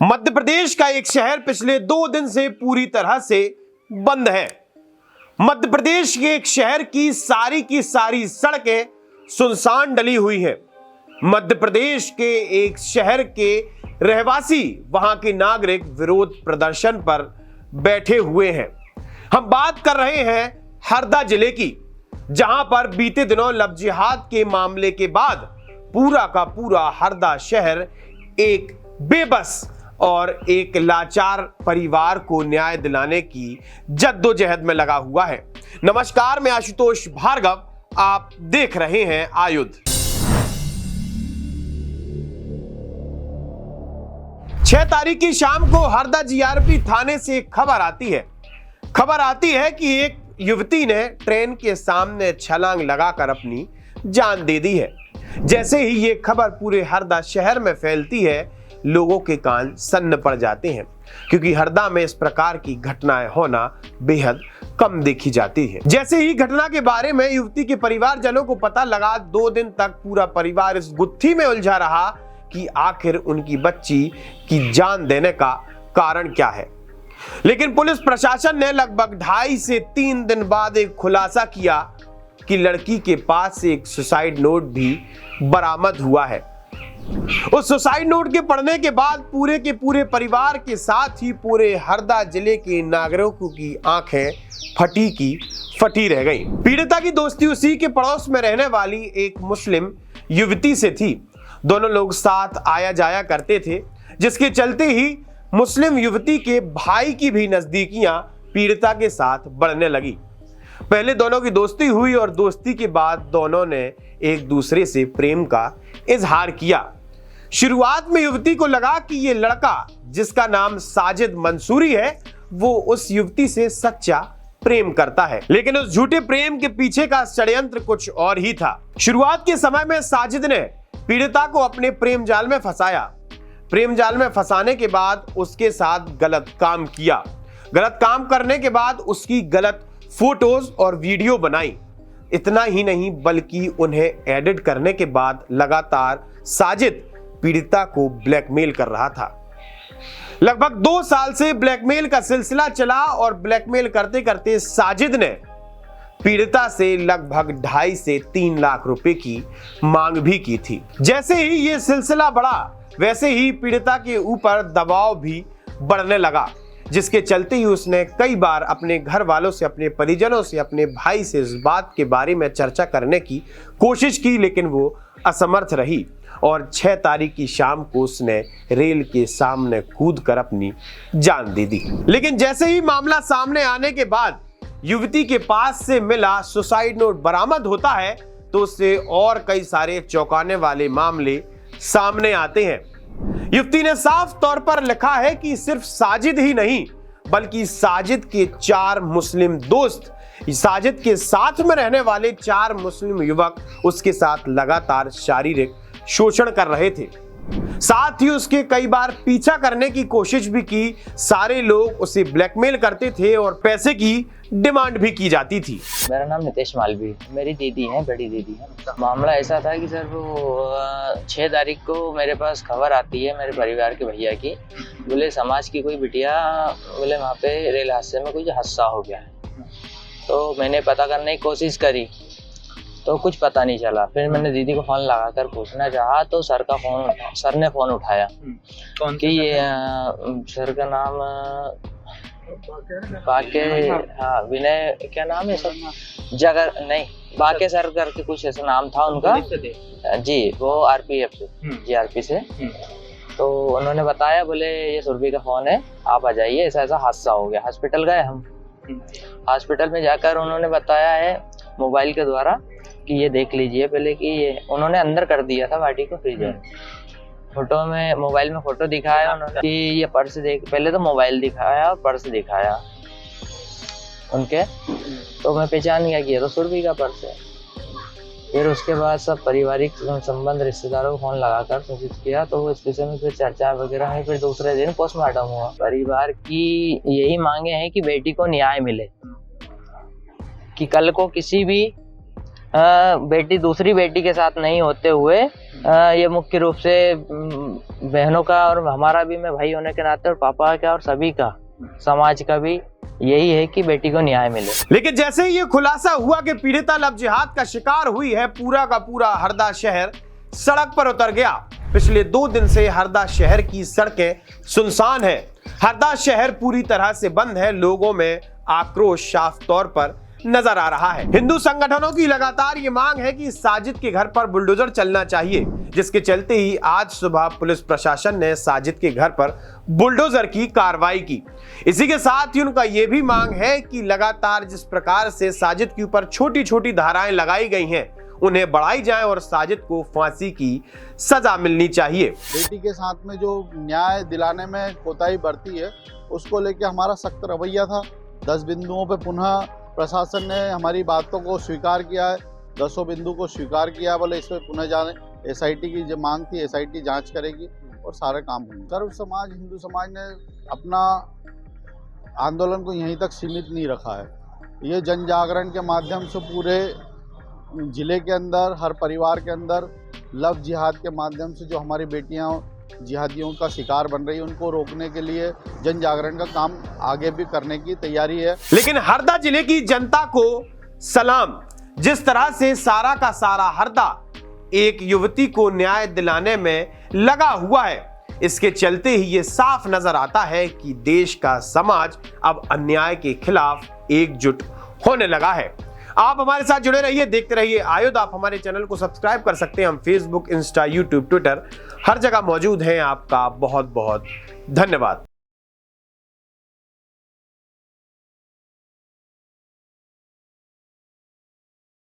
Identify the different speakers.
Speaker 1: मध्य प्रदेश का एक शहर पिछले 2 दिन से पूरी तरह से बंद है। मध्य प्रदेश के एक शहर की सारी सड़कें सुनसान डली हुई है। मध्य प्रदेश के एक शहर के रहवासी, वहां के नागरिक विरोध प्रदर्शन पर बैठे हुए हैं। हम बात कर रहे हैं हरदा जिले की, जहां पर बीते दिनों लव जिहाद के मामले के बाद पूरा का पूरा हरदा शहर एक बेबस और एक लाचार परिवार को न्याय दिलाने की जद्दोजहद में लगा हुआ है। नमस्कार, मैं आशुतोष भार्गव, आप देख रहे हैं आयुध। 6 तारीख की शाम को हरदा जीआरपी थाने से खबर आती है कि एक युवती ने ट्रेन के सामने छलांग लगाकर अपनी जान दे दी है। जैसे ही ये खबर पूरे हरदा शहर में फैलती है, लोगों के कान सन्न पड़ जाते हैं, क्योंकि हरदा में इस प्रकार की घटनाएं होना बेहद कम देखी जाती है। जैसे ही घटना के बारे में युवती के परिवारजनों को पता लगा, 2 दिन तक पूरा परिवार इस गुत्थी में उलझा रहा कि आखिर उनकी बच्ची की जान देने का कारण क्या है। लेकिन पुलिस प्रशासन ने लगभग 2.5 से 3 दिन बाद एक खुलासा किया कि लड़की के पास से एक सुसाइड नोट भी बरामद हुआ है। उस सुसाइड नोट के पढ़ने के बाद पूरे के पूरे परिवार के साथ ही पूरे हरदा जिले के नागरिकों की आंखें फटी की फटी रह गईं। पीड़िता की दोस्ती उसी के पड़ोस में रहने वाली एक मुस्लिम युवती से थी। दोनों लोग साथ आया जाया करते थे, जिसके चलते ही मुस्लिम युवती के भाई की भी नजदीकियां पीड़िता के साथ बढ़ने लगी। पहले दोनों की दोस्ती हुई और दोस्ती के बाद दोनों ने एक दूसरे से प्रेम का इजहार किया। शुरुआत में युवती को लगा कि ये लड़का, जिसका नाम साजिद मंसूरी है, वो उस युवती से सच्चा प्रेम करता है। लेकिन उस झूठे प्रेम के पीछे का षड्यंत्र कुछ और ही था। शुरुआत के समय में साजिद ने पीड़िता को अपने प्रेम जाल में फंसाया। प्रेम जाल में फंसाने के बाद उसके साथ गलत काम किया। गलत काम करने के बाद उसकी गलत फोटोज और वीडियो बनाई। इतना ही नहीं, बल्कि उन्हें एडिट करने के बाद लगातार साजिद पीड़िता को ब्लैकमेल कर रहा था। लगभग 2 साल से ब्लैकमेल का सिलसिला चला और ब्लैकमेल करते करते साजिद ने पीड़िता से लगभग 2.5 से 3 लाख रुपए की मांग भी की थी। जैसे ही यह सिलसिला बढ़ा, वैसे ही पीड़िता के ऊपर दबाव भी बढ़ने लगा, जिसके चलते ही उसने कई बार अपने घर वालों से, अपने परिजनों से, अपने भाई से इस बात के बारे में चर्चा करने की कोशिश की, लेकिन वो असमर्थ रही और 6 तारीख की शाम को उसने रेल के सामने कूदकर अपनी जान दे दी। लेकिन जैसे ही मामला सामने आने के बाद युवती के पास से मिला सुसाइड नोट बरामद होता है, तो उससे और कई सारे चौंकाने वाले मामले सामने आते हैं। युवती ने साफ तौर पर लिखा है कि सिर्फ साजिद ही नहीं, बल्कि साजिद के 4 मुस्लिम दोस्त, साजिद के साथ में रहने वाले 4 मुस्लिम युवक उसके साथ लगातार शारीरिक शोषण कर रहे थे। साथ ही उसके कई बार पीछा करने की कोशिश भी की। सारे लोग उसे ब्लैकमेल करते थे और पैसे की डिमांड भी की जाती थी।
Speaker 2: मेरा नाम नितेश मालवी, मेरी दीदी है, बड़ी दीदी है। मामला ऐसा था कि सर वो 6 तारीख को मेरे पास खबर आती है मेरे परिवार के भैया की, बोले समाज की कोई बिटिया, बोले वहाँ पे रेल हादसे में कुछ हादसा हो गया है। तो मैंने पता करने की कोशिश करी तो कुछ पता नहीं चला। फिर मैंने दीदी को फोन लगाकर पूछना चाहा तो सर ने फोन उठाया कि ये सर का नाम विनय, क्या नाम है सर, जगर नहीं, बाके सर करके कुछ ऐसा नाम था उनका जी, वो आरपीएफ से, जीआरपी से। तो उन्होंने बताया, बोले ये सुरभि का फोन है, आप आ जाइए, ऐसा ऐसा हादसा हो गया। हॉस्पिटल गए हम। हॉस्पिटल में जाकर उन्होंने बताया है मोबाइल के द्वारा कि ये देख लीजिए पहले, कि ये उन्होंने अंदर कर दिया था बाटी को फ्रीजर। फोटो में, मोबाइल में फोटो दिखाया उन्होंने कि ये पर्स देख, पहले तो मोबाइल दिखाया और पर्स दिखाया उनके, तो मैं पहचान गया कि ये तो सुरभि का पर्स है। फिर उसके बाद सब पारिवारिक संबंध, रिश्तेदारों को फोन लगाकर सूचित किया, तो इस विषय में फिर चर्चा वगैरह है। फिर दूसरे दिन पोस्टमार्टम हुआ। परिवार की यही मांगे हैं कि बेटी को न्याय मिले, कि कल को किसी भी बेटी दूसरी बेटी के साथ नहीं होते हुए ये मुख्य रूप से बहनों का और हमारा भी, मैं भाई होने के नाते और पापा का और सभी का, समाज का भी यही है कि बेटी को न्याय मिले।
Speaker 1: लेकिन जैसे ही ये खुलासा हुआ कि पीड़िता लव जिहाद का शिकार हुई है, पूरा का पूरा हरदा शहर सड़क पर उतर गया। पिछले 2 दिन से हरदा शहर की सड़कें सुनसान है। हरदा शहर पूरी तरह से बंद है। लोगों में आक्रोश साफ तौर पर नजर आ रहा है। हिंदू संगठनों की लगातार ये मांग है कि साजिद के घर पर बुलडोजर चलना चाहिए, जिसके चलते ही आज सुबह पुलिस प्रशासन ने साजिद के घर पर बुलडोजर की कार्रवाई की। इसी के साथ ही उनका यह भी मांग है कि लगातार जिस प्रकार से साजिद के ऊपर छोटी छोटी धाराएं लगाई गई हैं, उन्हें बढ़ाई जाए और साजिद को फांसी की सजा मिलनी चाहिए।
Speaker 3: बेटी के साथ में जो न्याय दिलाने में कोताही बरती है, उसको लेकर हमारा सख्त रवैया था। 10 बिंदुओं पे पुनः प्रशासन ने हमारी बातों को स्वीकार किया है, 10 बिंदु को स्वीकार किया, बोले इस पर पुनः जाने। SIT की जो मांग थी, SIT जांच करेगी और सारे काम होंगे। सर्व समाज, हिंदू समाज ने अपना आंदोलन को यहीं तक सीमित नहीं रखा है। ये जन जागरण के माध्यम से पूरे जिले के अंदर, हर परिवार के अंदर लव जिहाद के माध्यम से जो हमारी बेटियां जिहादियों का शिकार बन रही है, उनको रोकने के लिए जन जागरण का काम आगे भी करने की तैयारी है।
Speaker 1: लेकिन हरदा जिले की जनता को सलाम, जिस तरह से सारा का सारा हरदा एक युवती को न्याय दिलाने में लगा हुआ है, इसके चलते ही ये साफ नजर आता है कि देश का समाज अब अन्याय के खिलाफ एकजुट होने लगा है। आप हमारे साथ जुड़े रहिए, देखते रहिए आयुध। आप हमारे चैनल को सब्सक्राइब कर सकते हैं। हम फेसबुक, इंस्टा, यूट्यूब, ट्विटर हर जगह मौजूद हैं। आपका बहुत बहुत धन्यवाद।